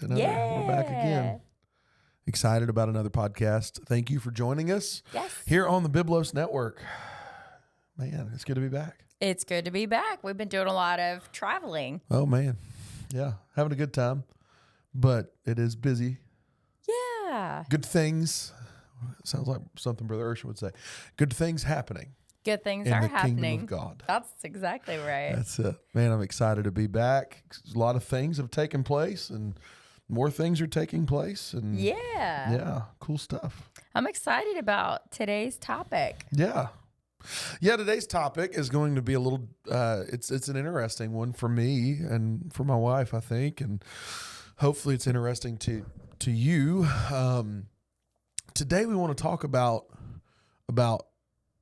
We're back again. Excited about another podcast. Thank you for joining us here on the Biblos Network. Man, it's good to be back. It's good to be back. We've been doing a lot of traveling. Oh, man. Yeah, having a good time, but it is busy. Yeah. Good things. Sounds like something Brother Urshan would say. Good things happening. Good things in are the happening. Kingdom of God. That's exactly right. That's it. Man, I'm excited to be back. A lot of things have taken place and more things are taking place. And yeah, cool stuff. I'm excited about today's topic. Yeah, today's topic is going to be a little, it's an interesting one for me and for my wife, I think, and hopefully it's interesting to you. Today we want to talk about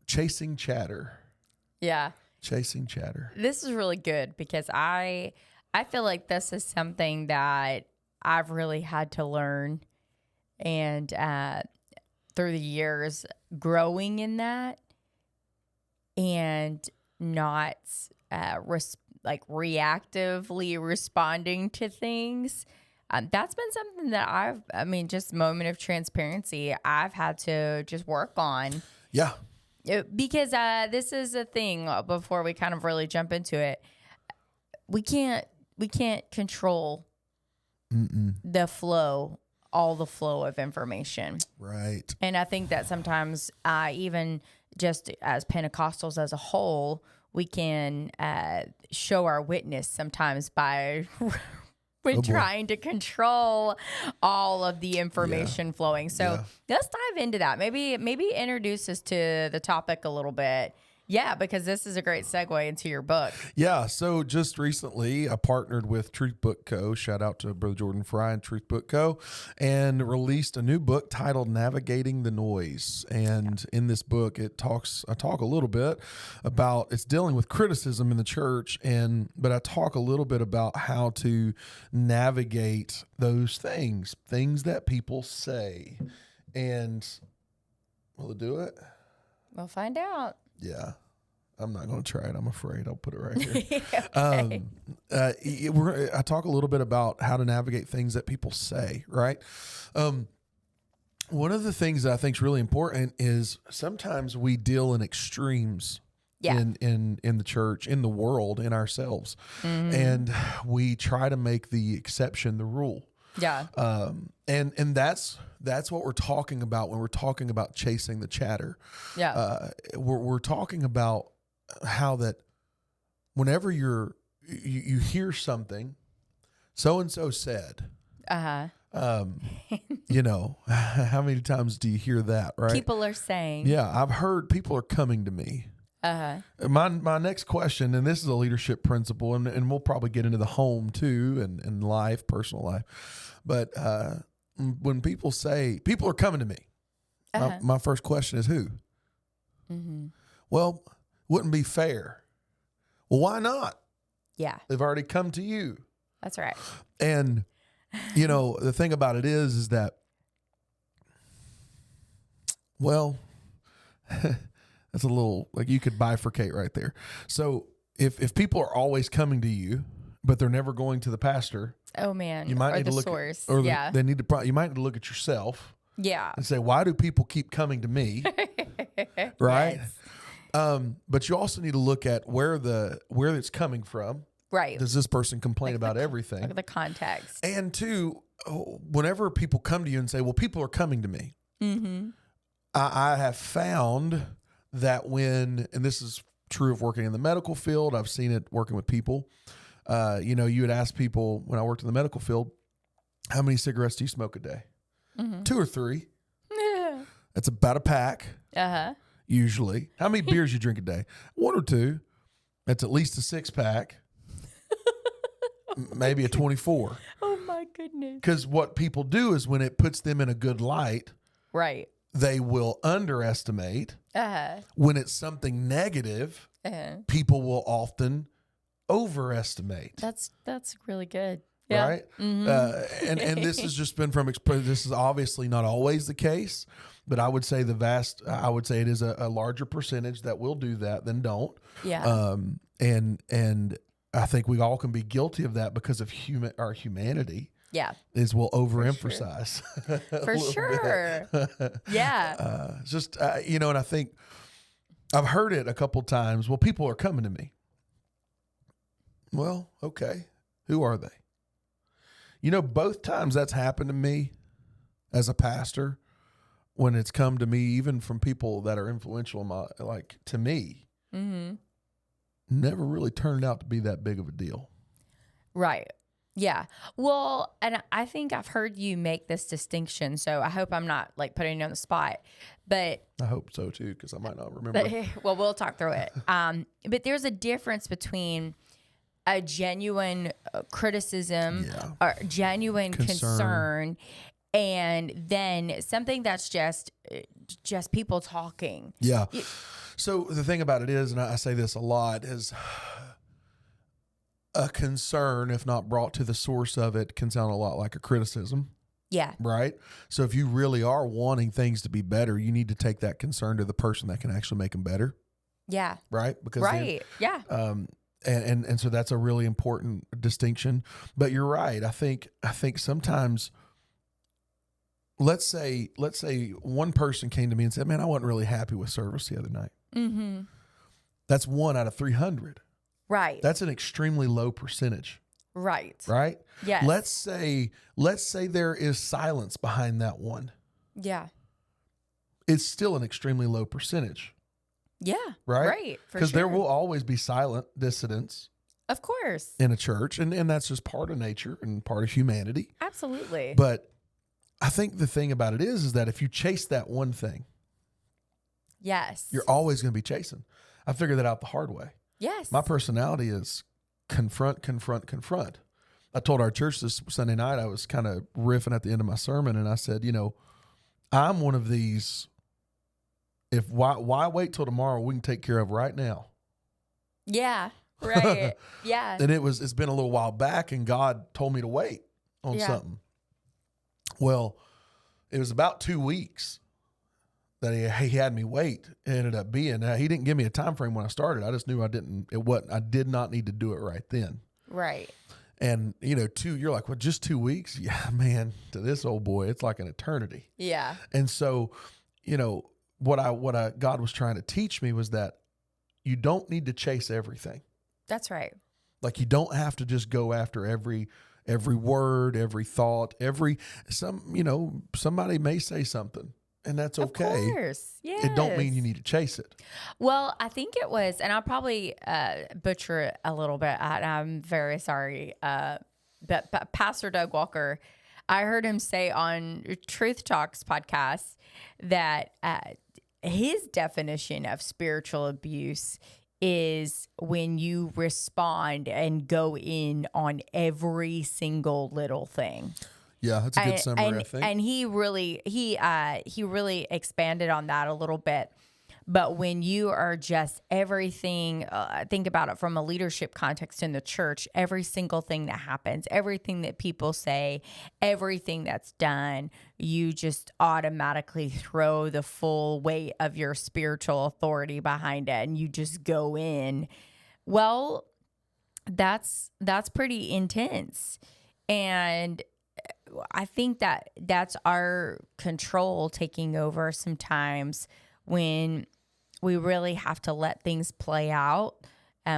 chasing chatter. Yeah. Chasing chatter. This is really good because I feel like this is something that I've really had to learn and through the years growing in that and not reactively responding to things. That's been something that just moment of transparency, I've had to just work on. Yeah. Because this is a thing before we kind of really jump into it. We can't control the flow, all the flow of information. Right. And I think that sometimes even just as Pentecostals as a whole, we can show our witness sometimes by trying to control all of the information flowing. So let's dive into that. Maybe introduce us to the topic a little bit. Yeah, because this is a great segue into your book. Yeah, so just recently I partnered with Truth Book Co. Shout out to Brother Jordan Fry and Truth Book Co. and released a new book titled Navigating the Noise. And in this book, I talk a little bit about, it's dealing with criticism in the church, but I talk a little bit about how to navigate those things that people say. And will it do it? We'll find out. Yeah, I'm not going to try it. I'm afraid. I'll put it right here. Okay. I talk a little bit about how to navigate things that people say, right? One of the things that I think is really important is sometimes we deal in extremes in the church, in the world, in ourselves. Mm-hmm. And we try to make the exception the rule. Yeah. And that's what we're talking about when we're talking about chasing the chatter. Yeah. We're talking about how that whenever you hear something, so-and-so said, how many times do you hear that, right? People are saying. Yeah. I've heard people are coming to me. My next question, and this is a leadership principle, and we'll probably get into the home too, and life, personal life. But when people say, people are coming to me, my first question is who? Mm-hmm. Well, wouldn't be fair. Well, why not? Yeah. They've already come to you. That's right. And, the thing about it is that, well, that's a little, like you could bifurcate right there. So if people are always coming to you, but they're never going to the pastor. Oh man. You might need to look source. At, they need to, you might need to look at yourself. Yeah. And say, why do people keep coming to me? Right. Yes. But you also need to look at where it's coming from. Right. Does this person complain about everything? Look at the context. And two, whenever people come to you and say, well, people are coming to me. Mm-hmm. I have found that and this is true of working in the medical field, I've seen it working with people. You would ask people when I worked in the medical field, how many cigarettes do you smoke a day? Mm-hmm. 2 or 3. Yeah. That's about a pack. Usually. How many beers you drink a day? 1 or 2. That's at least a 6-pack. Maybe a 24. Oh my goodness. Because what people do is when it puts them in a good light, right, they will underestimate. When it's something negative, people will often overestimate. That's really good. Yeah. Right? Mm-hmm. And this has just been this is obviously not always the case, but I would say it is a larger percentage that will do that than don't. Yeah. And I think we all can be guilty of that because of our humanity. Yeah. is we'll overemphasize. For sure. Yeah. Just, and I think I've heard it a couple times. Well, people are coming to me. Well, okay. Who are they? Both times that's happened to me as a pastor, when it's come to me, even from people that are influential to me, never really turned out to be that big of a deal. Right. Yeah. Well, and I think I've heard you make this distinction, so I hope I'm not putting you on the spot, but I hope so too, because I might not remember. Well, we'll talk through it. But there's a difference between a genuine criticism or genuine concern and then something that's just people talking. Yeah. So the thing about it is, and I say this a lot, is a concern, if not brought to the source of it, can sound a lot like a criticism. Yeah. Right? So if you really are wanting things to be better, you need to take that concern to the person that can actually make them better. Yeah. Right? Because yeah. And so that's a really important distinction. But you're right. I think sometimes, let's say one person came to me and said, "Man, I wasn't really happy with service the other night." Mm-hmm. That's 1 out of 300. Right. That's an extremely low percentage. Right. Right? Yes. Let's say there is silence behind that one. Yeah. It's still an extremely low percentage. Yeah. Right? Right. Because there will always be silent dissidents. Of course. In a church. And that's just part of nature and part of humanity. Absolutely. But I think the thing about it is that if you chase that one thing, yes, you're always going to be chasing. I figured that out the hard way. Yes. My personality is confront. I told our church this Sunday night, I was kind of riffing at the end of my sermon, and I said, I'm one of these, why wait till tomorrow? We can take care of right now. Yeah. Right. Yeah. And it's been a little while back, and God told me to wait on something. Well, it was about 2 weeks that he had me wait. It ended up being, he didn't give me a time frame when I started. I just knew I did not need to do it right then. Right. And, you're like, well, just 2 weeks? Yeah, man, to this old boy, it's like an eternity. Yeah. And so, what God was trying to teach me was that you don't need to chase everything. That's right. Like, you don't have to just go after every word, every thought, somebody may say something, and that's okay. Of course. Yes. It don't mean you need to chase it. Well, I think it was, and I'll probably butcher it a little bit. I'm very sorry. But Pastor Doug Walker, I heard him say on Truth Talks podcast that his definition of spiritual abuse is when you respond and go in on every single little thing. Yeah, that's a good summary, I think. And he really expanded on that a little bit. But when you are just everything, think about it from a leadership context in the church, every single thing that happens, everything that people say, everything that's done, you just automatically throw the full weight of your spiritual authority behind it and you just go in. Well, that's pretty intense. And I think that's our control taking over sometimes when we really have to let things play out,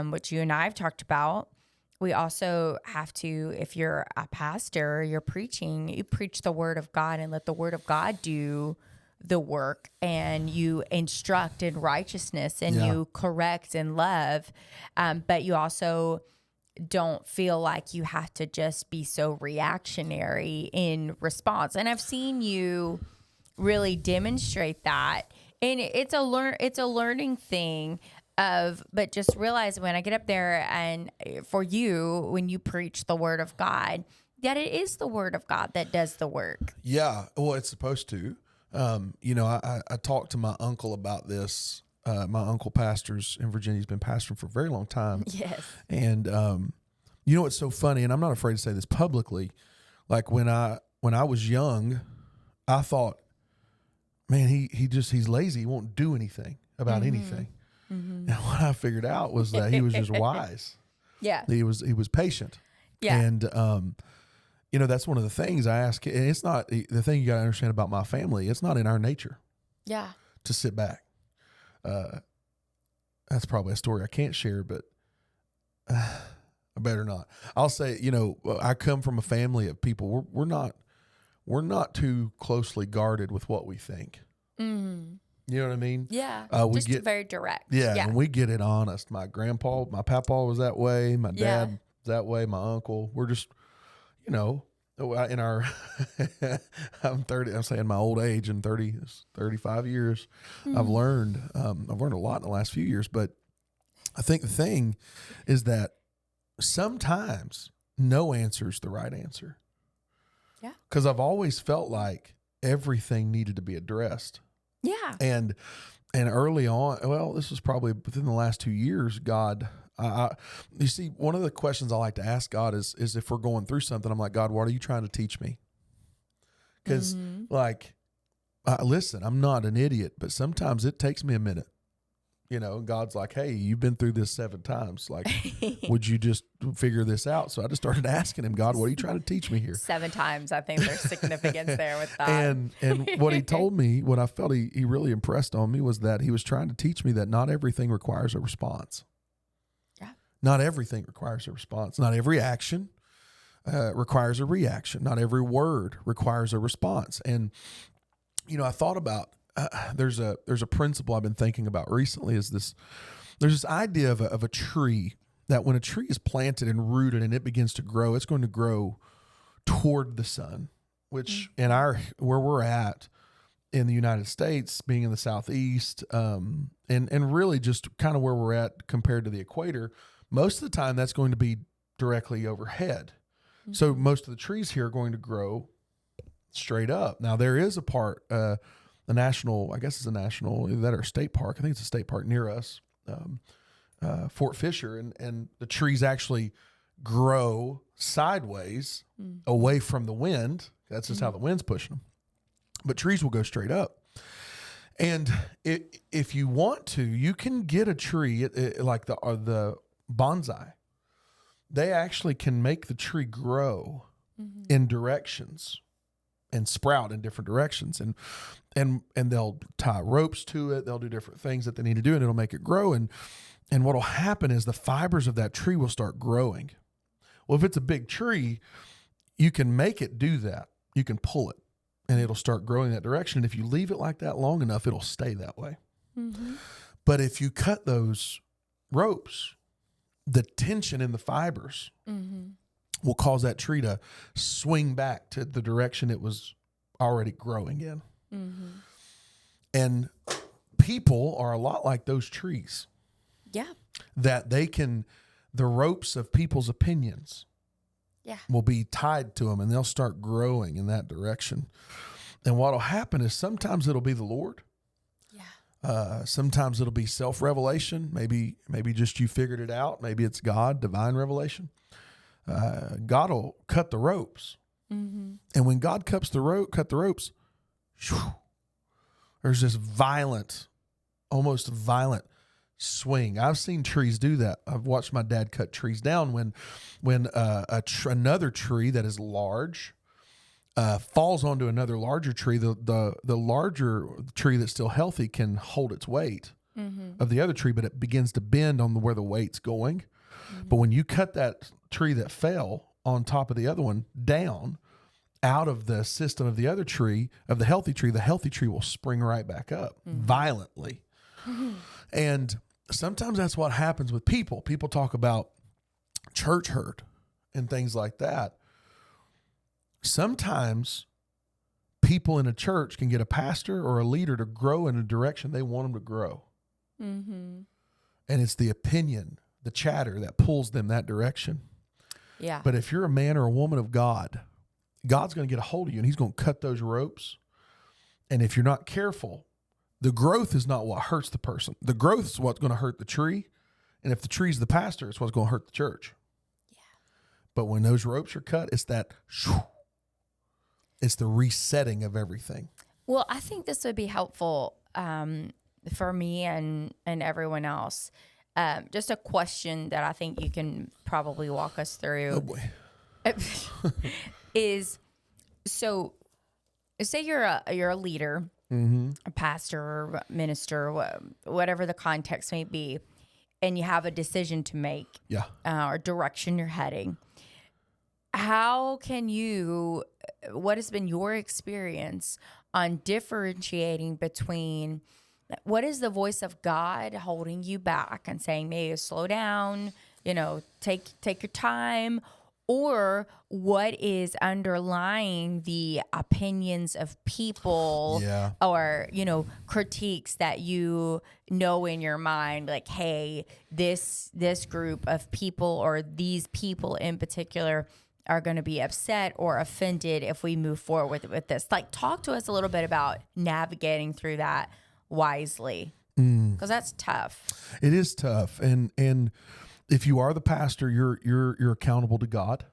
which you and I have talked about. We also have to, if you're a pastor, you're preaching, you preach the word of God and let the word of God do the work, and you instruct in righteousness and you correct in love. But you also don't feel like you have to just be so reactionary in response. And I've seen you really demonstrate that. And it's a learning thing but just realize when I get up there and for you, when you preach the word of God, that it is the word of God that does the work. Yeah. Well, it's supposed to. I talked to my uncle about this. My uncle pastors in Virginia. He's been pastoring for a very long time. Yes. And, it's so funny, and I'm not afraid to say this publicly. Like when I was young, I thought, man, he's lazy. He won't do anything about anything. Mm-hmm. And what I figured out was that he was just wise. Yeah. He was patient. Yeah. And, that's one of the things I ask. And it's not the thing you got to understand about my family. It's not in our nature. Yeah. To sit back. That's probably a story I can't share, but I better not. I'll say, I come from a family of people. We're not too closely guarded with what we think. Mm. You know what I mean? Yeah. We just get very direct. Yeah, and we get it honest. My papa was that way. My dad was that way. My uncle. We're just, in our, I'm 30. I'm saying my old age in 35 years. I've learned a lot in the last few years. But I think the thing is that sometimes no answer is the right answer. Yeah. Because I've always felt like everything needed to be addressed. Yeah. And early on, this was probably within the last 2 years, God, you see, one of the questions I like to ask God is if we're going through something, I'm like, God, what are you trying to teach me? Because listen, I'm not an idiot, but sometimes it takes me a minute. God's like, hey, you've been through this 7 times. Like, would you just figure this out? So I just started asking him, God, what are you trying to teach me here? 7 times. I think there's significance there with that. And what he told me, what I felt he really impressed on me was that he was trying to teach me that not everything requires a response. Yeah. Not everything requires a response. Not every action requires a reaction. Not every word requires a response. And, I thought about, there's a principle I've been thinking about recently there's this idea of a tree, that when a tree is planted and rooted and it begins to grow, it's going to grow toward the sun, which where we're at in the United States, being in the Southeast, and really just kind of where we're at compared to the equator, most of the time that's going to be directly overhead. Mm-hmm. So most of the trees here are going to grow straight up. Now there is a part, I guess it's a national, either that or a state park. I think it's a state park near us, Fort Fisher, and the trees actually grow sideways away from the wind. That's just how the wind's pushing them. But trees will go straight up. And if you want to, you can get a tree like the bonsai. They actually can make the tree grow in directions and sprout in different directions, and they'll tie ropes to it. They'll do different things that they need to do, and it'll make it grow. And what'll happen is the fibers of that tree will start growing. Well, if it's a big tree, you can make it do that. You can pull it, and it'll start growing that direction. And if you leave it like that long enough, it'll stay that way. Mm-hmm. But if you cut those ropes, the tension in the fibers will cause that tree to swing back to the direction it was already growing in. Mm-hmm. And people are a lot like those trees. Yeah. That the ropes of people's opinions will be tied to them, and they'll start growing in that direction. And what'll happen is sometimes it'll be the Lord. Yeah. Sometimes it'll be self-revelation. Maybe just you figured it out. Maybe it's God, divine revelation. God will cut the ropes. Mm-hmm. And when God cut the ropes, whew, there's this almost violent swing. I've seen trees do that. I've watched my dad cut trees down when another tree that is large falls onto another larger tree. The larger tree that's still healthy can hold its weight of the other tree, but it begins to bend on where the weight's going. Mm-hmm. But when you cut that tree that fell on top of the other one down out of the system of the other tree, of the healthy tree will spring right back up violently. Mm-hmm. And sometimes that's what happens with people. People talk about church hurt and things like that. Sometimes people in a church can get a pastor or a leader to grow in a direction they want them to grow. Mm-hmm. And it's the opinion, the chatter that pulls them that direction. Yeah. But if you're a man or a woman of God, God's going to get a hold of you, and he's going to cut those ropes. And if you're not careful, the growth is not what hurts the person. The growth is what's going to hurt the tree. And if the tree's the pastor, it's what's going to hurt the church. Yeah. But when those ropes are cut, it's it's the resetting of everything. Well, I think this would be helpful for me and everyone else. Just a question that I think you can probably walk us through. Oh boy. is, so say you're a leader, a pastor, minister, whatever the context may be, and you have a decision to make, or direction you're heading. How can you, what has been your experience on differentiating between what is the voice of God holding you back and saying, maybe slow down, take your time, or what is underlying the opinions of people or, critiques that in your mind, like, hey, this group of people or these people in particular are going to be upset or offended if we move forward with this. Like, talk to us a little bit about navigating through that wisely, because that's tough. It is tough, and if you are the pastor, you're accountable to God,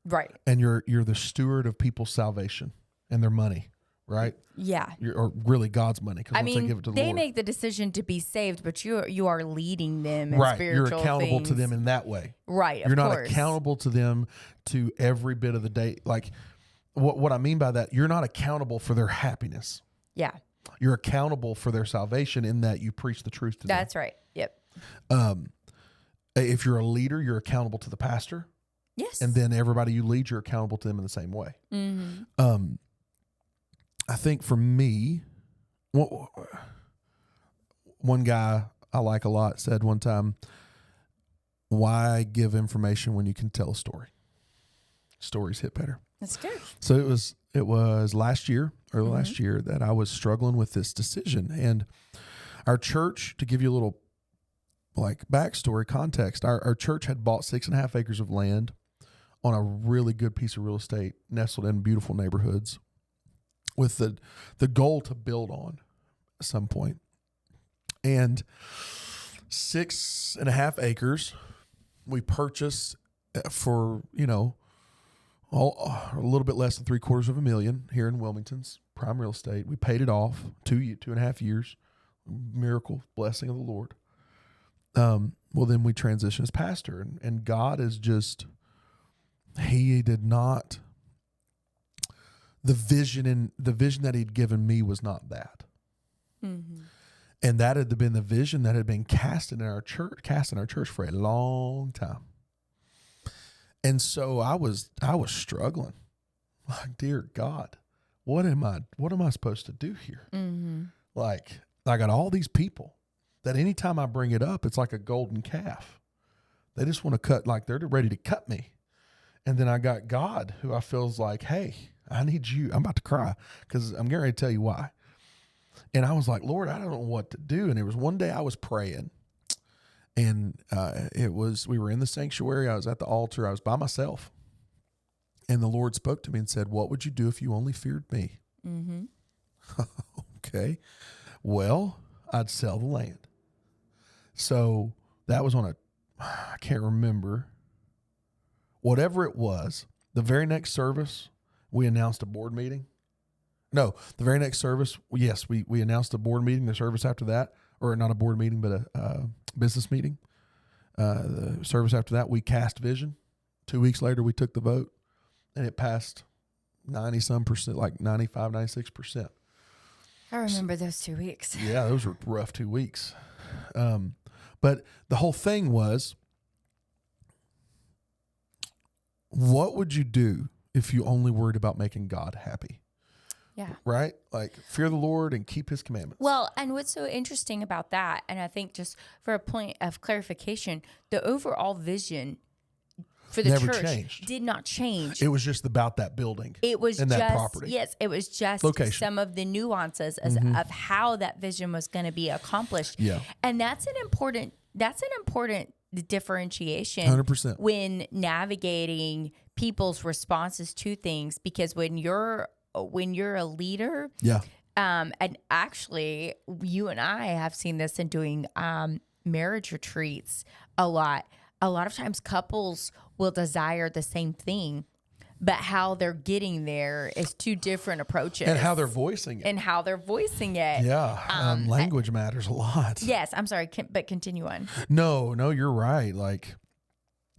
right? And you're the steward of people's salvation and their money, right? Yeah, or really God's money. Because they give it to the Lord, they make the decision to be saved, but you are leading them in spiritual You're accountable things. to them in that way, right? You're not accountable to them to every bit of the day. Like what I mean by that, you're not accountable for their happiness. Yeah. You're accountable for their salvation in that you preach the truth to them. That's right. Yep. If you're a leader, you're accountable to the pastor. Yes. And then everybody you lead, you're accountable to them in the same way. Mm-hmm. I think for me, one guy I like a lot said one time, why give information when you can tell a story? Stories hit better. That's good. So it was last year, last year, that I was struggling with this decision. And our church, to give you a little backstory context, our church had bought 6.5 acres of land on a really good piece of real estate nestled in beautiful neighborhoods with the goal to build on at some point. And 6.5 acres we purchased for, a little bit less than $750,000 here in Wilmington's prime real estate. We paid it off 2.5 years. Miracle, blessing of the Lord. Well, then we transitioned as pastor, and God is just, he did not, the vision that he'd given me was not that. Mm-hmm. And that had been the vision that had been cast in our church for a long time. And so I was struggling. Like, dear God, what am I supposed to do here? Mm-hmm. Like, I got all these people that anytime I bring it up, it's like a golden calf. They just want to cut, like they're ready to cut me. And then I got God, who I feel is like, hey, I need you. I'm about to cry because I'm getting ready to tell you why. And I was like, Lord, I don't know what to do. And there was one day I was praying, and we were in the sanctuary. I was at the altar. I was by myself. And the Lord spoke to me and said, what would you do if you only feared me? Mm-hmm. Okay. Well, I'd sell the land. So that was I can't remember. Whatever it was, the very next service, we announced a board meeting. No, the very next service, yes, we announced a board meeting. The service after that, or not a board meeting, but a business meeting. The service after that, we cast vision. 2 weeks later, we took the vote, and it passed 90-some%, like 95, 96%. I remember those 2 weeks. Yeah, those were rough 2 weeks. But the whole thing was, what would you do if you only worried about making God happy? Yeah. Right? Like, fear the Lord and keep his commandments. Well, and what's so interesting about that, and I think just for a point of clarification, the overall vision for the Never church changed. Did not change. It was just about that building. It was and just that property. Yes, it was just location. Some of the nuances of how that vision was going to be accomplished. Yeah. And that's an important differentiation 100%. when navigating people's responses to things, because when you're a leader, Yeah. And actually you and I have seen this in doing marriage retreats a lot. A lot of times couples will desire the same thing, but how they're getting there is two different approaches. And how they're voicing it. Yeah. Language matters a lot. Yes. I'm sorry, but continue on. No, you're right. Like,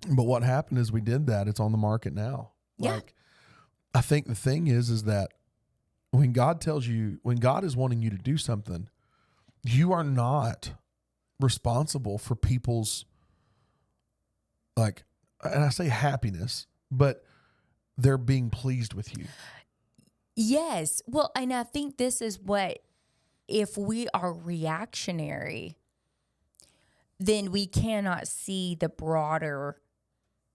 but what happened is we did that. It's on the market now. Yeah. Like, I think the thing is that when God is wanting you to do something, you are not responsible for people's, like, and I say happiness, but they're being pleased with you. Yes. Well, and I think this is what, if we are reactionary, then we cannot see the broader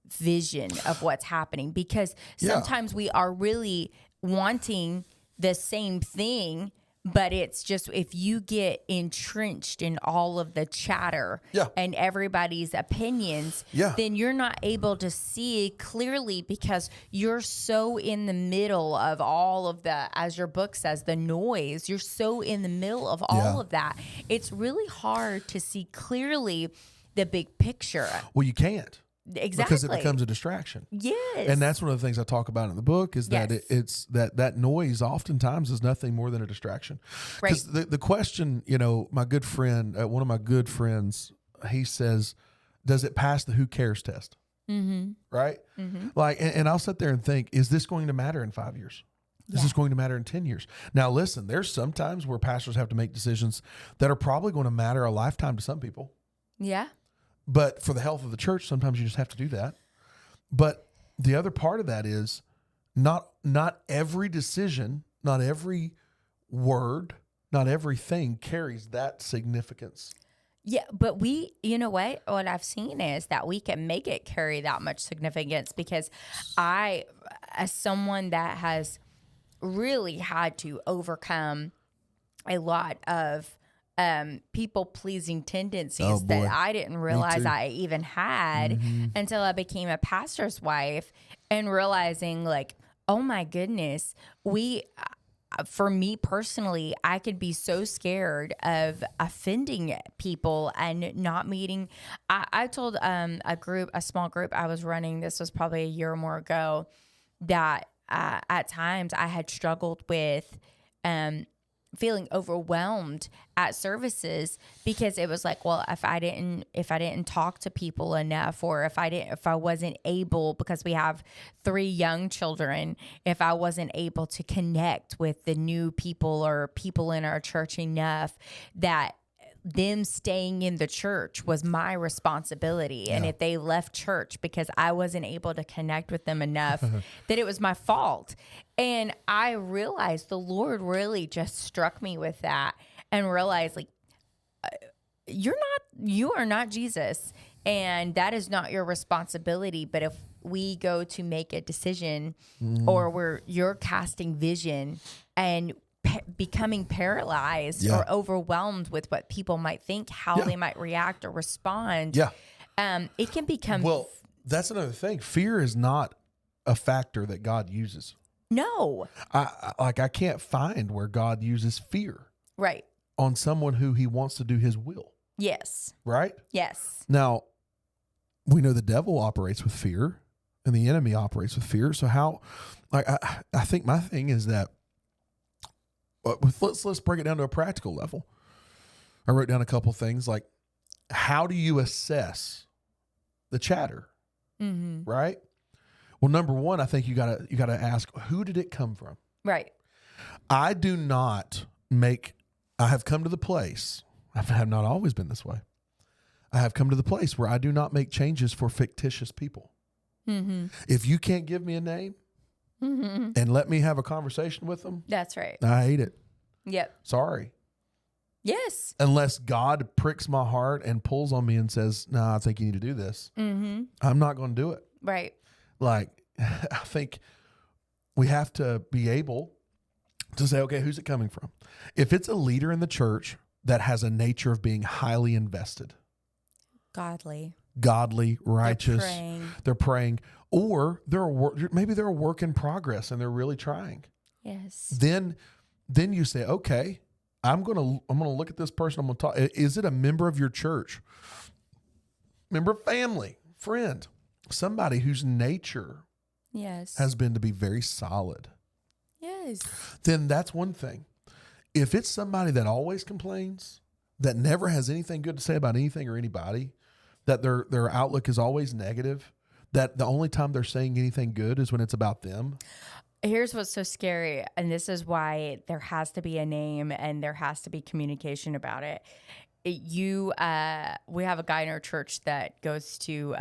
vision of what's happening, because sometimes we are really wanting the same thing, but it's just, if you get entrenched in all of the chatter and everybody's opinions, then you're not able to see clearly, because you're so in the middle of all of the, as your book says, the noise. You're so in the middle of all of that. It's really hard to see clearly the big picture. Well, you can't. Exactly. Because it becomes a distraction. Yes. And that's one of the things I talk about in the book, is that it's that noise oftentimes is nothing more than a distraction. Because the question, my good friend, one of my good friends, he says, does it pass the who cares test? Mm-hmm. Right? Mm-hmm. Like, and I'll sit there and think, is this going to matter in 5 years? Is this going to matter in 10 years? Now, listen, there's some times where pastors have to make decisions that are probably going to matter a lifetime to some people. Yeah. But for the health of the church, sometimes you just have to do that. But the other part of that is not every decision, not every word, not everything carries that significance. Yeah, but what I've seen is that we can make it carry that much significance, because I, as someone that has really had to overcome a lot of people-pleasing tendencies that I didn't realize I even had until I became a pastor's wife, and realizing, like, oh my goodness, for me personally, I could be so scared of offending people and not meeting. I told a small group I was running, this was probably a year or more ago, that at times I had struggled with feeling overwhelmed at services, because it was like, well, if I didn't talk to people enough, or if I wasn't able, because we have 3 young children, if I wasn't able to connect with the new people or people in our church enough, that them staying in the church was my responsibility. And if they left church because I wasn't able to connect with them enough, that it was my fault. And I realized the Lord really just struck me with that, and realized, like, you are not Jesus, and that is not your responsibility. But if we go to make a decision, or you're casting vision and becoming paralyzed or overwhelmed with what people might think, how they might react or respond, it can become... Well, that's another thing. Fear is not a factor that God uses. No. I can't find where God uses fear on someone who he wants to do his will. Yes. Right? Yes. Now, we know the devil operates with fear, and the enemy operates with fear. So how, like, I think my thing is that, let's break it down to a practical level. I wrote down a couple things, like, how do you assess the chatter? Mm-hmm. Right? Well, number one, I think you gotta ask, who did it come from? Right. I have come to the place, I have not always been this way. I have come to the place where I do not make changes for fictitious people. Mm-hmm. If you can't give me a name and let me have a conversation with them, that's right. I hate it. Yep. Sorry. Yes. Unless God pricks my heart and pulls on me and says, no, I think you need to do this. Mm-hmm. I'm not going to do it. Right. Like, I think we have to be able to say, okay, who's it coming from? If it's a leader in the church that has a nature of being highly invested, godly, righteous, they're praying, or maybe they're a work in progress and they're really trying. Yes. Then you say, okay, I'm gonna look at this person. I'm gonna talk. Is it a member of your church? Member, family, friend, somebody whose nature has been to be very solid. Yes. Then that's one thing. If it's somebody that always complains, that never has anything good to say about anything or anybody, that their outlook is always negative, that the only time they're saying anything good is when it's about them. Here's what's so scary, and this is why there has to be a name and there has to be communication about it. We have a guy in our church that goes to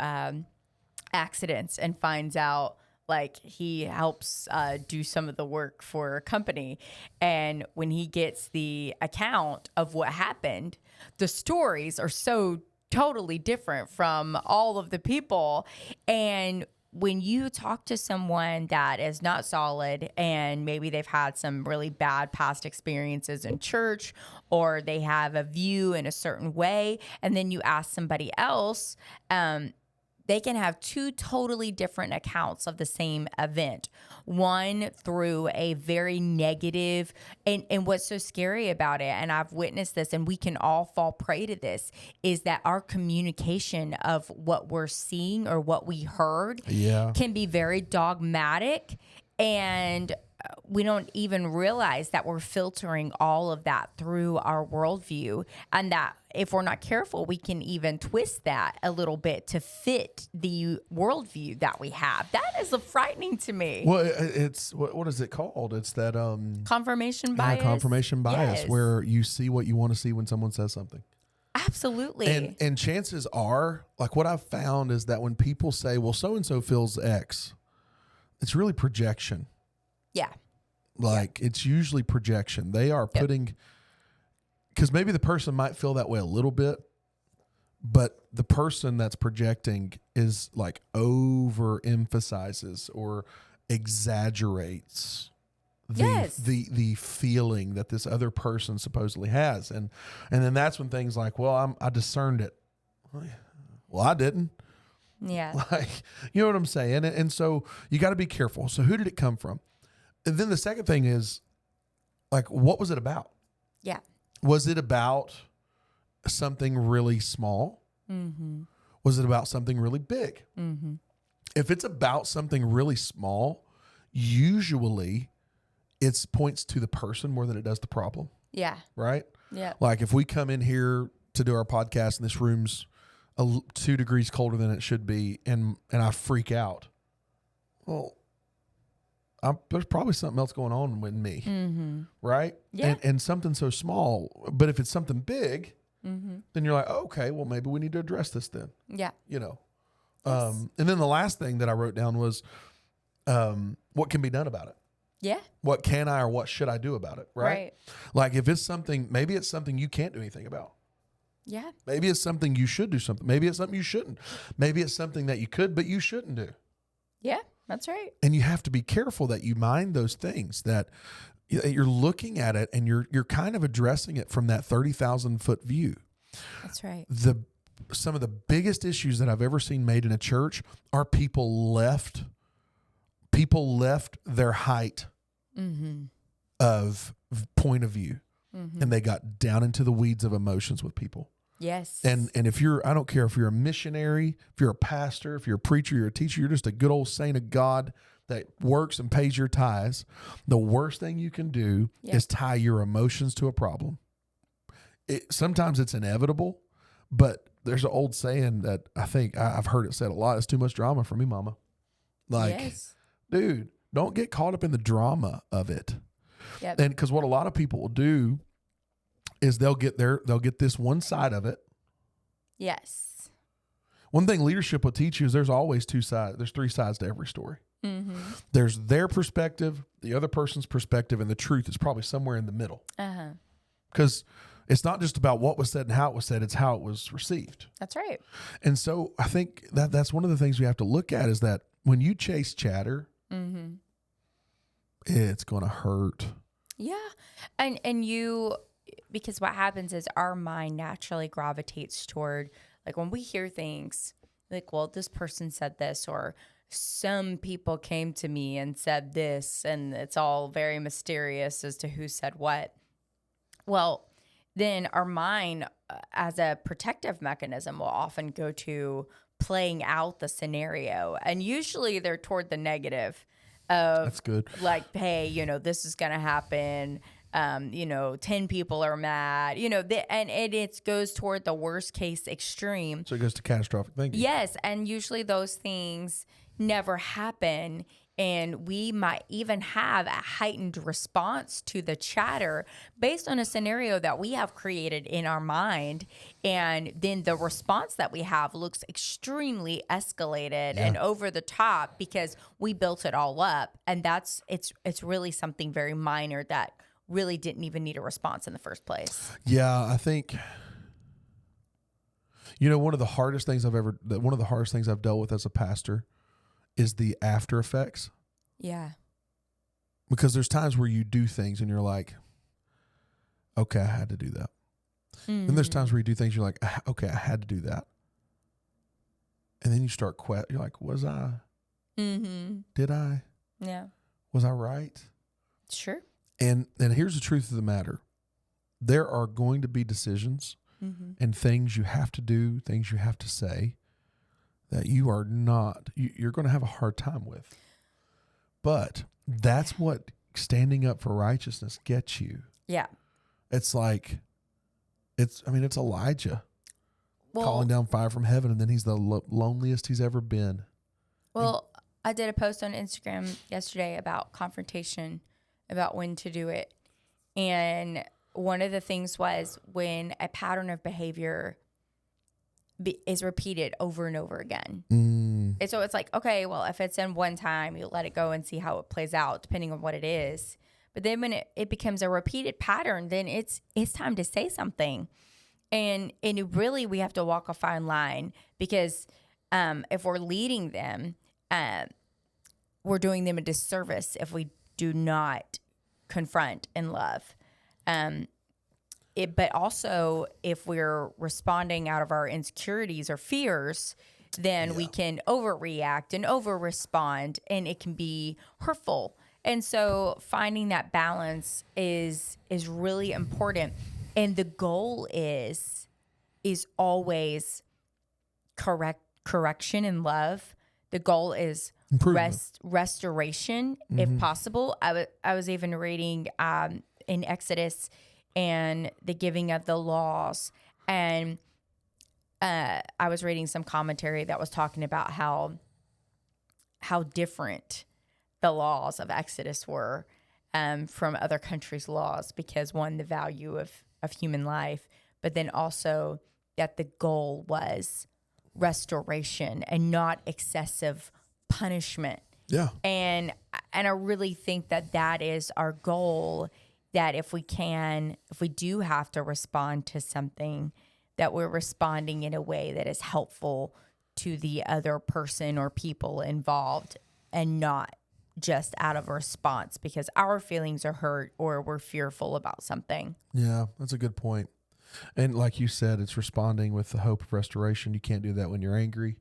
accidents and finds out, like, he helps do some of the work for a company. And when he gets the account of what happened, the stories are so totally different from all of the people. And when you talk to someone that is not solid and maybe they've had some really bad past experiences in church, or they have a view in a certain way, and then you ask somebody else, they can have two totally different accounts of the same event. One through a very negative, and what's so scary about it, and I've witnessed this, and we can all fall prey to this, is that our communication of what we're seeing or what we heard can be very dogmatic, and we don't even realize that we're filtering all of that through our worldview, and that if we're not careful, we can even twist that a little bit to fit the worldview that we have. That is frightening to me. Well, it's what is it called? It's that confirmation bias. Confirmation bias, yes. where you see what you want to see when someone says something. Absolutely. And chances are, like, what I've found is that when people say, "Well, so and so feels X," it's really projection. Yeah. Like, it's usually projection. They are putting, because maybe the person might feel that way a little bit, but the person that's projecting is like overemphasizes or exaggerates the feeling that this other person supposedly has. And then that's when things like, well, I discerned it. Well, I didn't. Yeah. Like, you know what I'm saying? And so you got to be careful. So who did it come from? And then the second thing is, like, what was it about? Yeah. Was it about something really small? Mm-hmm. Was it about something really big? Mm-hmm. If it's about something really small, usually it points to the person more than it does the problem. Yeah. Right? Yeah. Like, if we come in here to do our podcast and this room's 2 degrees colder than it should be, and I freak out, well, there's probably something else going on with me, right? Yeah. And something so small, but if it's something big, then you're like, oh, okay, well, maybe we need to address this then. Yeah. You know. Yes. And then the last thing that I wrote down was, what can be done about it? Yeah. What can I or what should I do about it? Right. Like, if it's something, maybe it's something you can't do anything about. Yeah. Maybe it's something you should do something. Maybe it's something you shouldn't. Maybe it's something that you could, but you shouldn't do. Yeah. That's right. And you have to be careful that you mind those things, that you're looking at it and you're kind of addressing it from that 30,000 foot view. That's right. Some of the biggest issues that I've ever seen made in a church are people left their height of point of view, and they got down into the weeds of emotions with people. Yes. And if I don't care if you're a missionary, if you're a pastor, if you're a preacher, you're a teacher, you're just a good old saint of God that works and pays your tithes, the worst thing you can do is tie your emotions to a problem. Sometimes it's inevitable, but there's an old saying that I think I've heard it said a lot: it's too much drama for me, mama. Like, dude, don't get caught up in the drama of it. Yep. And because what a lot of people will do is they'll get this one side of it. Yes. One thing leadership will teach you is there's always two sides. There's 3 sides to every story. There's their perspective, the other person's perspective, and the truth is probably somewhere in the middle. Because it's not just about what was said and how it was said, it's how it was received. That's right. And so I think that's one of the things we have to look at, is that when you chase chatter, it's going to hurt. Yeah. Because what happens is our mind naturally gravitates toward, like, when we hear things like, well, this person said this, or some people came to me and said this, and it's all very mysterious as to who said what. Well, then our mind, as a protective mechanism, will often go to playing out the scenario. And usually they're toward the negative of, that's good. Like, hey, this is going to happen. 10 people are mad, and it goes toward the worst case extreme. So it goes to catastrophic thinking. Yes. And usually those things never happen. And we might even have a heightened response to the chatter based on a scenario that we have created in our mind. And then the response that we have looks extremely escalated and over the top because we built it all up. And it's really something very minor that really didn't even need a response in the first place. Yeah, I think, one of the hardest things I've dealt with as a pastor is the after effects. Yeah. Because there's times where you do things and you're like, okay, I had to do that. Mm-hmm. Then there's times where you do things you're like, okay, I had to do that. And then you start you're like, was I? Mm-hmm. Did I? Yeah. Was I right? Sure. And here's the truth of the matter. There are going to be decisions and things you have to do, things you have to say that you're going to have a hard time with. But that's what standing up for righteousness gets you. Yeah. It's like, it's Elijah calling down fire from heaven, and then he's the loneliest he's ever been. Well, I did a post on Instagram yesterday about confrontation, about when to do it. And one of the things was when a pattern of behavior is repeated over and over again. And so it's like, okay, well, if it's in one time, you let it go and see how it plays out, depending on what it is. But then when it becomes a repeated pattern, then it's time to say something. And really, we have to walk a fine line because if we're leading them, we're doing them a disservice if we do not confront in love. But also, if we're responding out of our insecurities or fears, then we can overreact and over-respond, and it can be hurtful. And so finding that balance is really important. And the goal is always correction and love. The goal is restoration, if possible. I was even reading in Exodus and the giving of the laws. And I was reading some commentary that was talking about how different the laws of Exodus were from other countries' laws, because one, the value of human life, but then also that the goal was restoration and not excessive punishment. Yeah. And I really think that is our goal, that if we do have to respond to something, that we're responding in a way that is helpful to the other person or people involved, and not just out of a response because our feelings are hurt or we're fearful about something. Yeah, that's a good point. And like you said, it's responding with the hope of restoration. You can't do that when you're angry.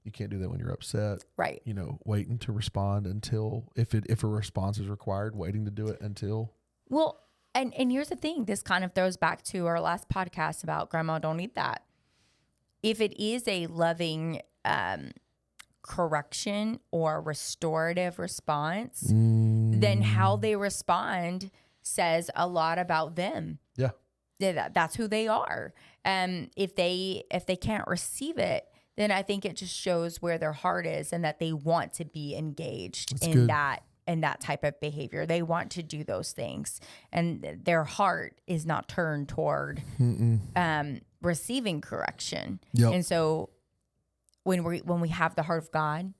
You can't do that when you're upset. Right. Waiting to respond until, if a response is required, waiting to do it until. Well, and here's the thing. This kind of throws back to our last podcast about Grandma Don't Eat That. If it is a loving correction or restorative response, then how they respond says a lot about them. Yeah. That's who they are. If they can't receive it, then I think it just shows where their heart is and that they want to be engaged in that type of behavior. They want to do those things, and their heart is not turned toward receiving correction. Yep. And so when we have the heart of God,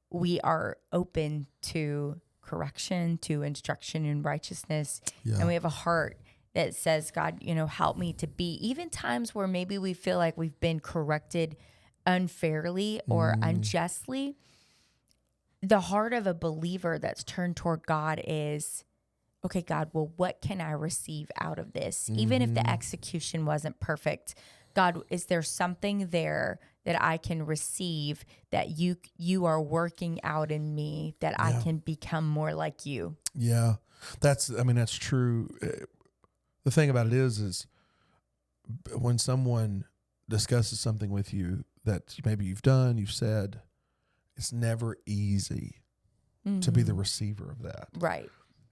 we are open to correction, to instruction in righteousness, and we have a heart that says, God, help me to be, even times where maybe we feel like we've been corrected unfairly or unjustly. The heart of a believer that's turned toward God is, okay, God, well, what can I receive out of this? Even if the execution wasn't perfect, God, is there something there that I can receive that you are working out in me, that I can become more like you? Yeah, that's true. The thing about it is when someone discusses something with you that maybe you've done, you've said, it's never easy to be the receiver of that. Right.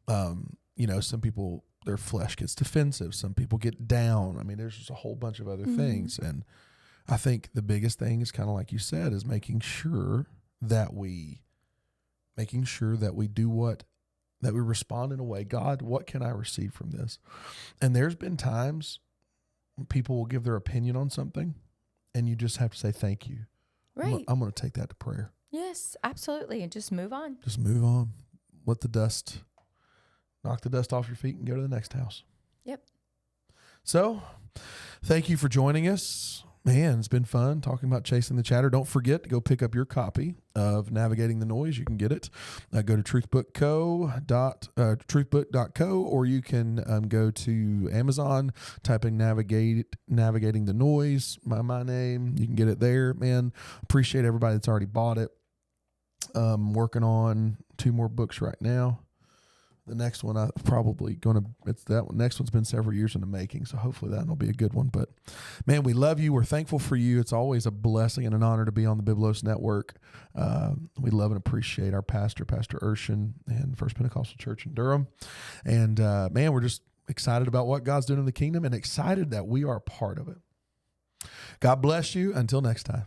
Some people, their flesh gets defensive. Some people get down. There's just a whole bunch of other things. And I think the biggest thing is kind of like you said, is making sure that we making sure that we do that we respond in a way, God, what can I receive from this? And there's been times when people will give their opinion on something and you just have to say, thank you. Right. I'm going to take that to prayer. Yes, absolutely. And just move on. Just move on. Knock the dust off your feet and go to the next house. Yep. So thank you for joining us. Man, it's been fun talking about chasing the chatter. Don't forget to go pick up your copy of Navigating the Noise. You can get it. Go to truthbook.co, or you can go to Amazon, type in Navigating the Noise, my name. You can get it there. Man, appreciate everybody that's already bought it. Working on 2 more books right now. The next one next one's been several years in the making, so hopefully that will be a good one. But man, we love you. We're thankful for you. It's always a blessing and an honor to be on the Biblos Network. We love and appreciate our pastor, Pastor Urshan, and First Pentecostal Church in Durham. And man, we're just excited about what God's doing in the kingdom and excited that we are a part of it. God bless you. Until next time.